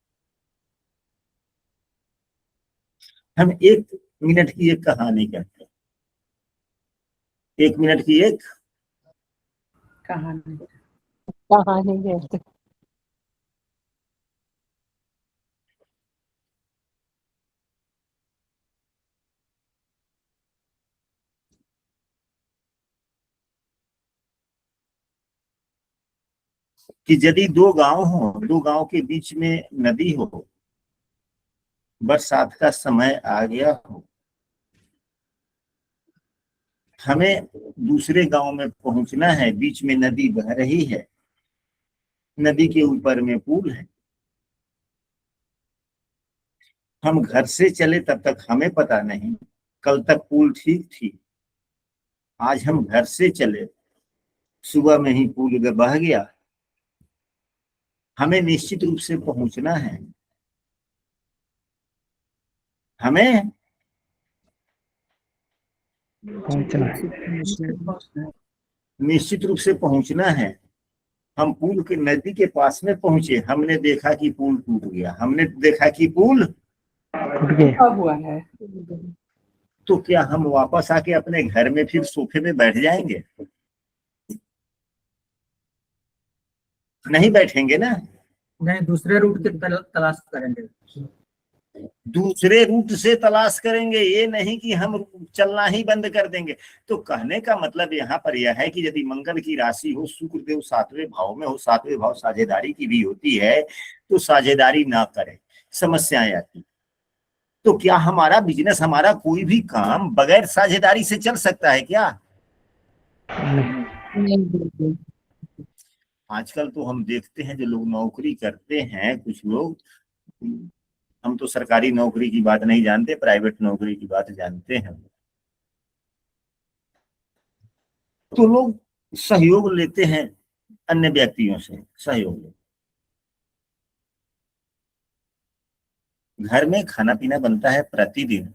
हम 1 मिनट की एक कहानी कहते हैं, 1 मिनट की एक कहानी कहते कि यदि 2 गांव हो, 2 गांव के बीच में नदी हो, बरसात का समय आ गया हो, हमें दूसरे गांव में पहुंचना है, बीच में नदी बह रही है, नदी के ऊपर में पुल है। हम घर से चले तब तक हमें पता नहीं, कल तक पुल ठीक थी। आज हम घर से चले, सुबह में ही पुल बह गया। हमें निश्चित रूप से पहुंचना है, हमें पहुंचना है। निश्चित रूप से पहुंचना है। हम पुल के नदी के पास में पहुंचे, हमने देखा कि पुल टूट गया, हमने देखा कि पुल टूट गया। हुआ है। तो क्या हम वापस आके अपने घर में फिर सोफे में बैठ जाएंगे? नहीं बैठेंगे ना। नहीं, दूसरे रूट की तलाश करेंगे। दूसरे रूट से तलाश करेंगे, ये नहीं कि हम चलना ही बंद कर देंगे। तो कहने का मतलब यहाँ पर यह है कि यदि मंगल की राशि हो, शुक्रदेव 7वें भाव में हो, 7वें भाव साझेदारी की भी होती है, तो साझेदारी ना करें, समस्याएं आती। तो क्या हमारा बिजनेस, हमारा कोई भी काम बगैर साझेदारी से चल सकता है क्या? नहीं। आजकल तो हम देखते हैं जो लोग नौकरी करते हैं, कुछ लोग, हम तो सरकारी नौकरी की बात नहीं जानते, प्राइवेट नौकरी की बात जानते हैं, तो लोग सहयोग लेते हैं अन्य व्यक्तियों से, सहयोग लेते। घर में खाना पीना बनता है प्रतिदिन,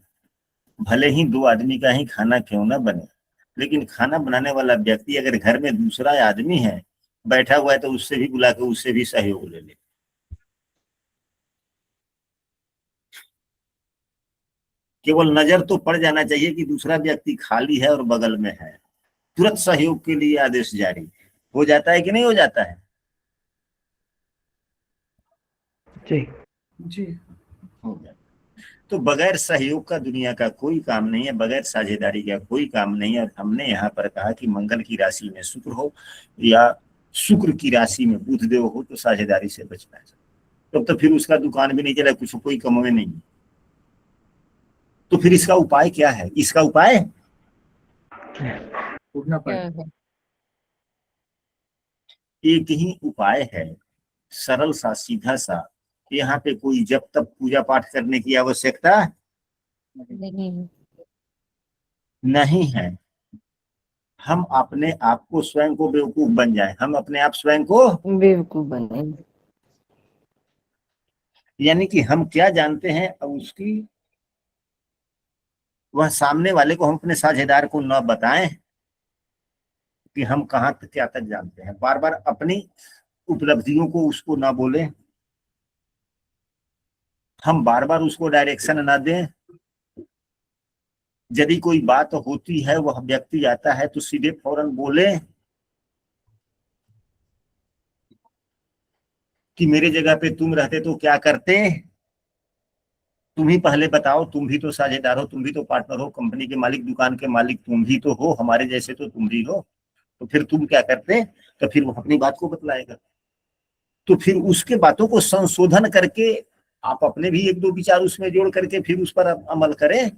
भले ही 2 आदमी का ही खाना क्यों ना बने, लेकिन खाना बनाने वाला व्यक्ति अगर घर में दूसरा आदमी है बैठा हुआ है तो उससे भी बुला के उससे भी सहयोग ले ले। केवल नजर तो पड़ जाना चाहिए कि दूसरा व्यक्ति खाली है और बगल में है, तुरंत सहयोग के लिए आदेश जारी हो जाता है कि नहीं हो जाता है? जी जी। हो जाता है। तो बगैर सहयोग का दुनिया का कोई काम नहीं है, बगैर साझेदारी का कोई काम नहीं है। और हमने यहाँ पर कहा कि मंगल की राशि में शुक्र हो या शुक्र की राशि में बुधदेव हो तो साझेदारी से बचना है। तब तो फिर उसका दुकान भी नहीं चला, कुछ कोई कमाए नहीं। तो फिर इसका उपाय क्या है? इसका उपाय उठना क्या पड़ेगा। है? एक ही उपाय है, सरल सा, सीधा सा। यहाँ पे कोई जब तक पूजा पाठ करने की आवश्यकता नहीं। नहीं है। हम अपने आप को स्वयं को बेवकूफ बन जाए, हम अपने आप स्वयं को, बेवकूफ बने। यानी कि हम क्या जानते हैं अब उसकी, वह सामने वाले को, हम अपने साझेदार को न बताएं कि हम कहाँ तक क्या तक जानते हैं। बार बार अपनी उपलब्धियों को उसको ना बोले, हम बार बार उसको डायरेक्शन ना दें। यदि कोई बात होती है, वह व्यक्ति आता है तो सीधे फौरन बोले कि मेरे जगह पे तुम रहते तो क्या करते, तुम ही पहले बताओ, तुम भी तो साझेदार हो, तुम भी तो पार्टनर हो, कंपनी के मालिक, दुकान के मालिक तुम भी तो हो, हमारे जैसे तो तुम भी हो, तो फिर तुम क्या करते? तो फिर वो अपनी बात को बतलाएगा। तो फिर उसके बातों को संशोधन करके आप अपने भी 1-2 विचार उसमें जोड़ करके फिर उस पर अमल करें,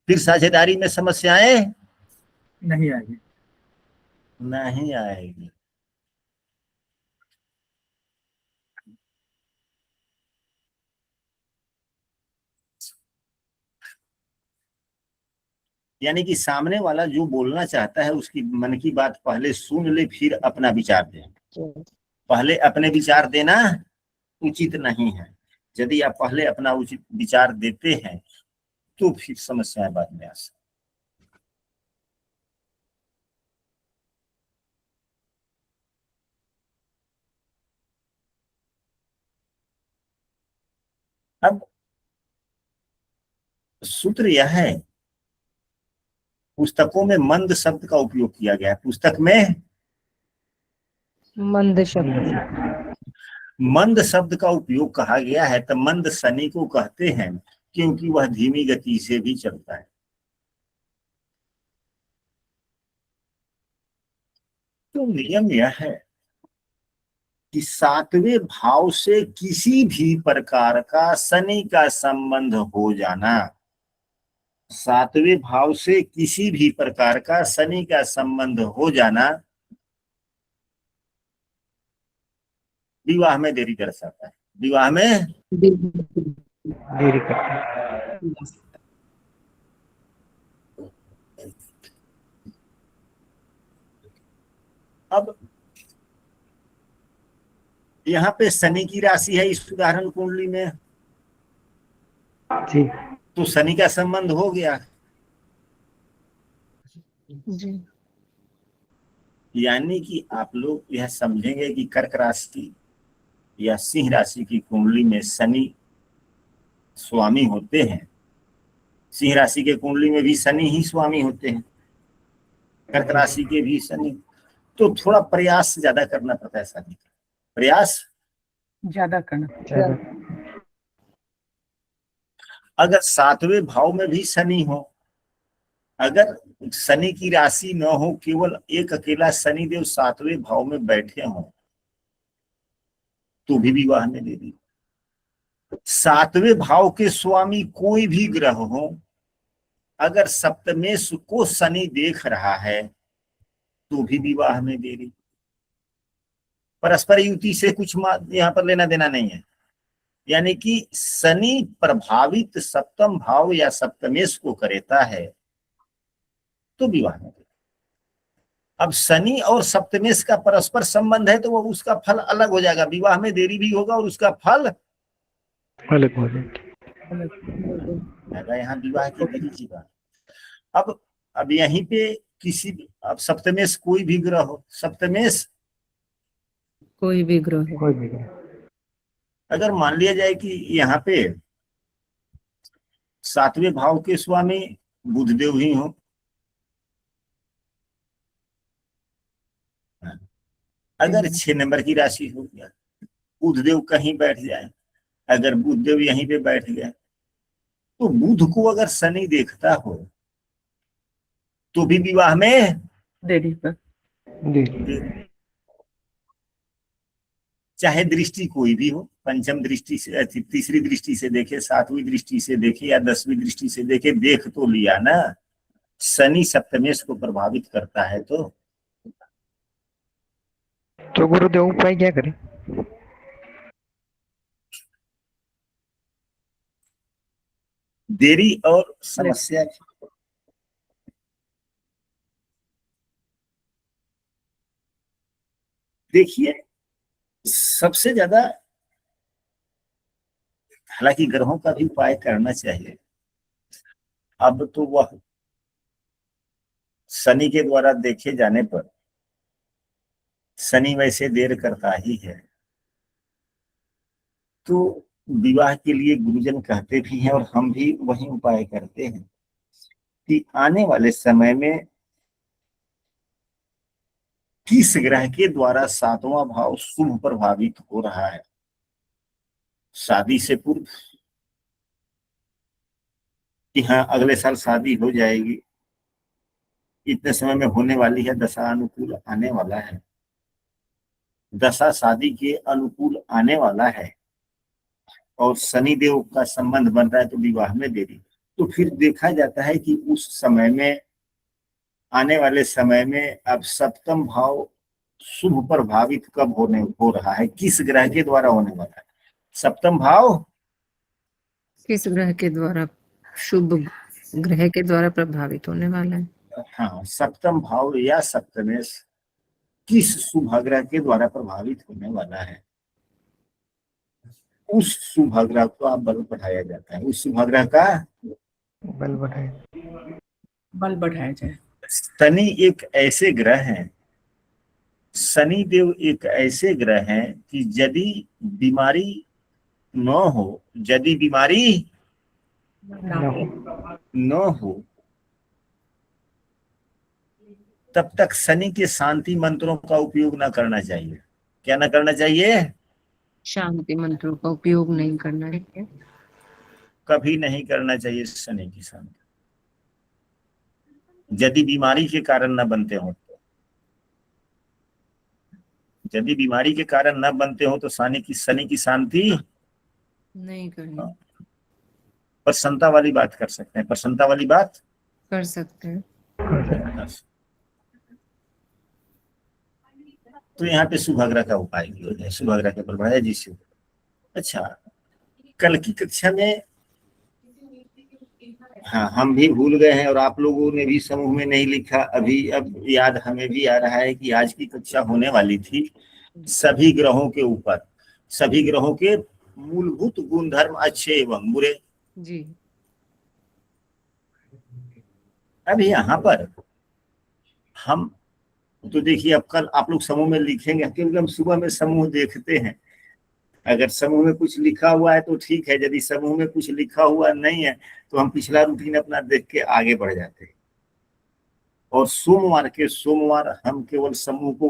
फिर साझेदारी में समस्याएं नहीं आएगी। नहीं आएगी। यानी कि सामने वाला जो बोलना चाहता है उसकी मन की बात पहले सुन ले, फिर अपना विचार दे। पहले अपने विचार देना उचित नहीं है। यदि आप पहले अपना उचित विचार देते हैं तो फिर समस्याएं बाद में आ सकती। अब सूत्र यह है, पुस्तकों में मंद शब्द का उपयोग किया गया है। पुस्तक में मंद शब्द। मंद शब्द का उपयोग कहा गया है, तो मंद शनि को कहते हैं क्योंकि वह धीमी गति से भी चलता है। तो नियम यह है कि 7वें भाव से किसी भी प्रकार का शनि का संबंध हो जाना सातवें भाव से किसी भी प्रकार का शनि का संबंध हो जाना विवाह में देरी दर्शाता है। विवाह में देरी करता है। अब यहाँ पे शनि की राशि है इस उदाहरण कुंडली में, जी तो शनि का संबंध हो गया। जी यानी कि आप लोग यह समझेंगे कि कर्क राशि या सिंह राशि की कुंडली में शनि स्वामी होते हैं। सिंह राशि के कुंडली में भी शनि ही स्वामी होते हैं, कर्क राशि के भी शनि। तो थोड़ा प्रयास ज्यादा करना पड़ता है शनि का, प्रयास ज्यादा करना। ज्यादा अगर सातवें भाव में भी शनि हो, अगर शनि की राशि न हो, केवल एक अकेला शनिदेव सातवें भाव में बैठे हों, तो भी विवाह में देरी। सातवें भाव के स्वामी कोई भी ग्रह हो, अगर सप्तमेश को शनि देख रहा है तो भी विवाह में देरी। परस्पर युति से कुछ यहाँ पर लेना देना नहीं है। यानी कि शनि प्रभावित सप्तम भाव या सप्तमेश को करता है तो विवाह में देरी। अब शनि और सप्तमेश का परस्पर संबंध है तो वो उसका फल अलग हो जाएगा, विवाह में देरी भी होगा और उसका फल अलग हो जाएगी। यहाँ विवाह की देरी की बात। अब यहीं पे किसी, अब सप्तमेश कोई भी ग्रह हो, सप्तमेश कोई भी ग्रह कोई भी नहीं। अगर मान लिया जाए कि यहाँ पे सातवें भाव के स्वामी बुधदेव ही हो, अगर 6 नंबर की राशि हो गया, बुधदेव कहीं बैठ जाए, अगर बुधदेव यहीं पे बैठ गए, तो बुध को अगर शनि देखता हो तो भी विवाह में देरी पर। चाहे दृष्टि कोई भी हो, पंचम दृष्टि से, तीसरी दृष्टि से देखे, 7वीं दृष्टि से देखे या 10वीं दृष्टि से देखे, देख तो लिया ना। शनि सप्तमेश को प्रभावित करता है तो गुरुदेव उपाय क्या करें? देरी और समस्या। देखिए सबसे ज्यादा, हालांकि ग्रहों का भी उपाय करना चाहिए। अब तो वह शनि के द्वारा देखे जाने पर शनि वैसे देर करता ही है, तो विवाह के लिए गुरुजन कहते भी हैं और हम भी वही उपाय करते हैं कि आने वाले समय में किस ग्रह के द्वारा 7वां भाव शुभ प्रभावित हो रहा है शादी से पूर्व, कि हाँ अगले साल शादी हो जाएगी, इतने समय में होने वाली है, दशा अनुकूल आने वाला है, दशा शादी के अनुकूल आने वाला है और शनिदेव का संबंध बन रहा है तो विवाह में देरी। तो फिर देखा जाता है कि उस समय में, आने वाले समय में अब सप्तम भाव शुभ प्रभावित कब हो रहा है, किस ग्रह के द्वारा होने वाला है। सप्तम भाव किस ग्रह के द्वारा, शुभ ग्रह के द्वारा प्रभावित होने वाला है। हाँ, सप्तम भाव या सप्तमेश किस शुभ ग्रह के द्वारा प्रभावित होने वाला है, उस शुभ ग्रह को आप बल बढ़ाया जाता है। उस शुभ ग्रह का बल बढ़ाया जाए। शनि एक ऐसे ग्रह हैं, शनि देव एक ऐसे ग्रह हैं कि यदि बीमारी न हो, यदि बीमारी न हो तब तक शनि के शांति मंत्रों का उपयोग न करना चाहिए। क्या न करना चाहिए? शांति मंत्रों का उपयोग नहीं करना चाहिए, कभी नहीं करना चाहिए शनि की शांति, यदि बीमारी के कारण न बनते हो तो। यदि बीमारी के कारण न बनते हो तो शनि की शांति नहीं करना। प्रसन्नता वाली बात कर सकते हैं, प्रसन्नता वाली बात कर सकते हैं। तो यहाँ पे सुभद्रा का उपाय भी हो जाए, सुभद्रा के प्रभाव जी से। अच्छा, कल की कक्षा में हाँ हम भी भूल गए हैं और आप लोगों ने भी समूह में नहीं लिखा अभी, अब याद हमें भी आ रहा है कि आज की कक्षा होने वाली थी सभी ग्रहों के ऊपर, सभी ग्रहों के मूलभूत गुणधर्म अच्छे एवं बुरे। जी। अब यहाँ पर हम तो देखिए, अब कल आप लोग समूह में लिखेंगे क्योंकि हम सुबह में समूह देखते हैं। अगर समूह में कुछ लिखा हुआ है तो ठीक है, यदि समूह में कुछ लिखा हुआ नहीं है तो हम पिछला रूटीन अपना देख के आगे बढ़ जाते हैं। और सोमवार के सोमवार हम केवल समूह को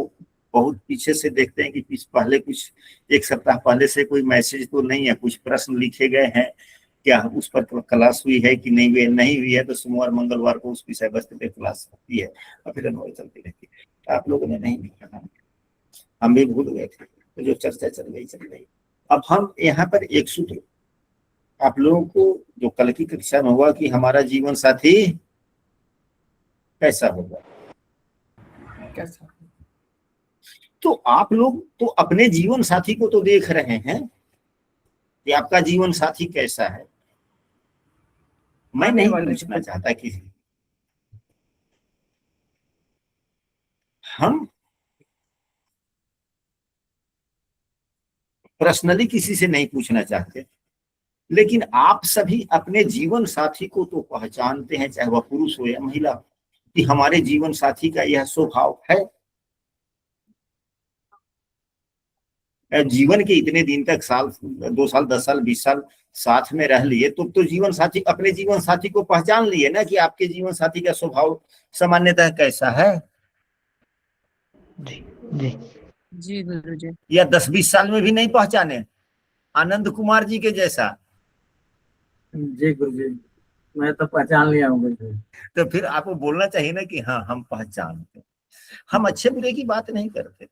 बहुत पीछे से देखते हैं कि पहले कुछ एक सप्ताह पहले से कोई मैसेज तो नहीं है, कुछ प्रश्न लिखे गए हैं क्या, उस पर क्लास हुई है कि नहीं हुई है, तो सोमवार मंगलवार को उस विषय वस्तु पे क्लास होती है और फिर अनुभव चलती रहती है। आप लोगों ने नहीं लिखा, हम भी भूल गए थे, तो जो चर्चा चल गई। अब हम यहाँ पर एक सूत्र आप लोगों को जो कल की कक्षा में हुआ कि हमारा जीवन साथी कैसा होगा, कैसा? तो आप लोग तो अपने जीवन साथी को तो देख रहे हैं कि आपका जीवन साथी कैसा है। मैं नहीं पूछना चाहता कि हम पर्सनली किसी से नहीं पूछना चाहते, लेकिन आप सभी अपने जीवन साथी को तो पहचानते हैं, चाहे वह पुरुष हो या महिला, कि हमारे जीवन साथी का यह स्वभाव है। जीवन के इतने दिन तक, साल 2 साल 10 साल 20 साल साथ में रह लिए तो जीवन साथी, अपने जीवन साथी को पहचान लिए ना कि आपके जीवन साथी का स्वभाव सामान्यतः कैसा है। जी जी जी गुरुजी। या 10-20 साल में भी नहीं पहचाने आनंद कुमार जी के जैसा। जी गुरुजी, मैं तो पहचान लिया हूँ गुरुजी। तो फिर आपको बोलना चाहिए ना कि हाँ हम पहचानते, हम अच्छे बुरे की बात नहीं करते।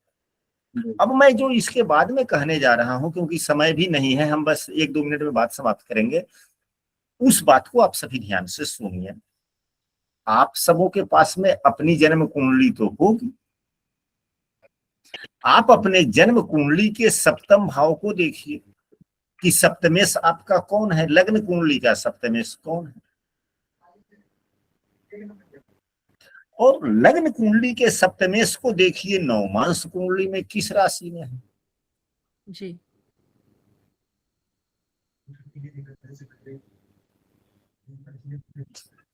अब मैं जो इसके बाद में कहने जा रहा हूं, क्योंकि समय भी नहीं है, हम बस 1-2 मिनट में बात समाप्त करेंगे, उस बात को आप सभी ध्यान से सुनिए। आप सबों के पास में अपनी जन्म कुंडली तो होगी, आप अपने जन्म कुंडली के सप्तम भाव को देखिए कि सप्तमेश आपका कौन है, लग्न कुंडली का सप्तमेश कौन है, और लग्न कुंडली के सप्तमेश को देखिए नवमांश कुंडली में किस राशि में है। जी।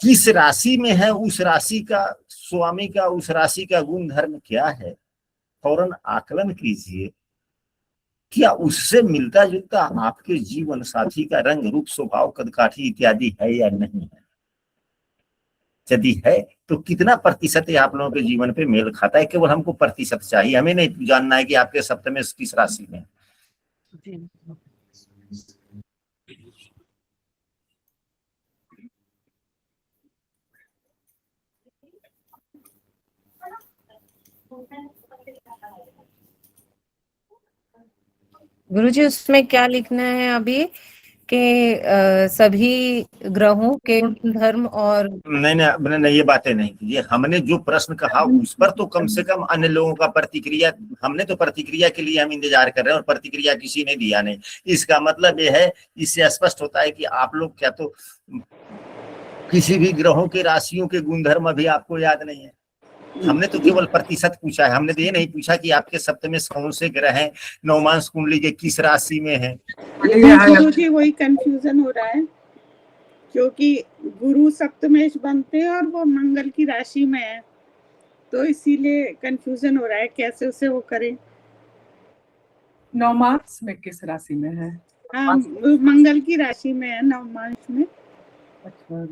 किस राशि में है, उस राशि का स्वामी का, उस राशि का गुण धर्म क्या है, फौरन आकलन कीजिए। क्या उससे मिलता जुलता आपके जीवन साथी का रंग रूप स्वभाव कदकाठी इत्यादि है या नहीं है। यदि है तो कितना प्रतिशत आप लोगों के जीवन पे मेल खाता है, केवल हमको प्रतिशत चाहिए, हमें नहीं जानना है कि आपके सप्तमेश किस राशि में। जी। गुरुजी उसमें क्या लिखना है अभी कि सभी ग्रहों के धर्म और नहीं ये बातें नहीं कीजिए। हमने जो प्रश्न कहा उस पर तो कम से कम अन्य लोगों का प्रतिक्रिया, हमने तो प्रतिक्रिया के लिए हम इंतजार कर रहे हैं और प्रतिक्रिया किसी ने दिया नहीं। इसका मतलब ये है, इससे स्पष्ट होता है कि आप लोग क्या तो किसी भी ग्रहों के राशियों के गुणधर्म अभी आपको याद नहीं है। हमने तो केवल प्रतिशत पूछा है, हमने तो ये नहीं पूछा कि आपके सप्तमेश कौन से ग्रह हैं, नवमांश कुंडली के किस राशि में है। गुरुजी वही कंफ्यूजन हो रहा है, क्योंकि गुरु सप्तमेश बनते हैं और वो मंगल की राशि में है, तो इसीलिए कंफ्यूजन हो रहा है कैसे उसे वो करें। नवमांश में किस राशि में है? हाँ, मंगल की राशि में है, नवमांश में। अच्छा,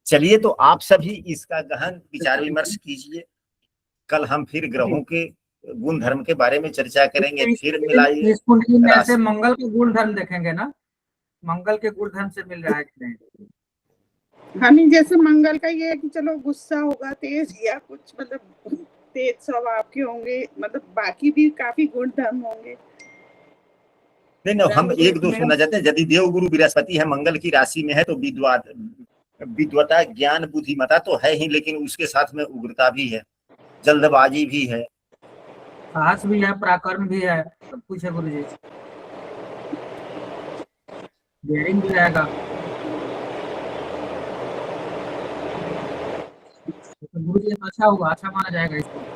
चलिए तो आप सभी इसका गहन विचार विमर्श कीजिए। कल हम फिर ग्रहों के गुण धर्म के बारे में चर्चा करेंगे, फिर मिलाइए। इस कुंडली में से मंगल के गुण धर्म देखेंगे ना, मंगल के गुण धर्म से मिल रहा है कि नहीं। हाँ नहीं, जैसे मंगल का ये है कि चलो गुस्सा होगा तेज, या कुछ मतलब तेज स्वभाव के होंगे, मतलब बाकी भी काफी गुण धर्म होंगे। नहीं नहीं, हम एक दो सुनना चाहते हैं। यदि देवगुरु बृहस्पति है, मंगल की राशि में है, तो विद्वता, ज्ञान, बुद्धिमता तो है ही, लेकिन उसके साथ में उग्रता भी है, जल्दबाजी भी है, साहस भी है, पराक्रम भी है, सब कुछ है गुरु जी। डेयरिंग भी रहेगा। तो गुरु जी अच्छा होगा, अच्छा माना जाएगा इसको।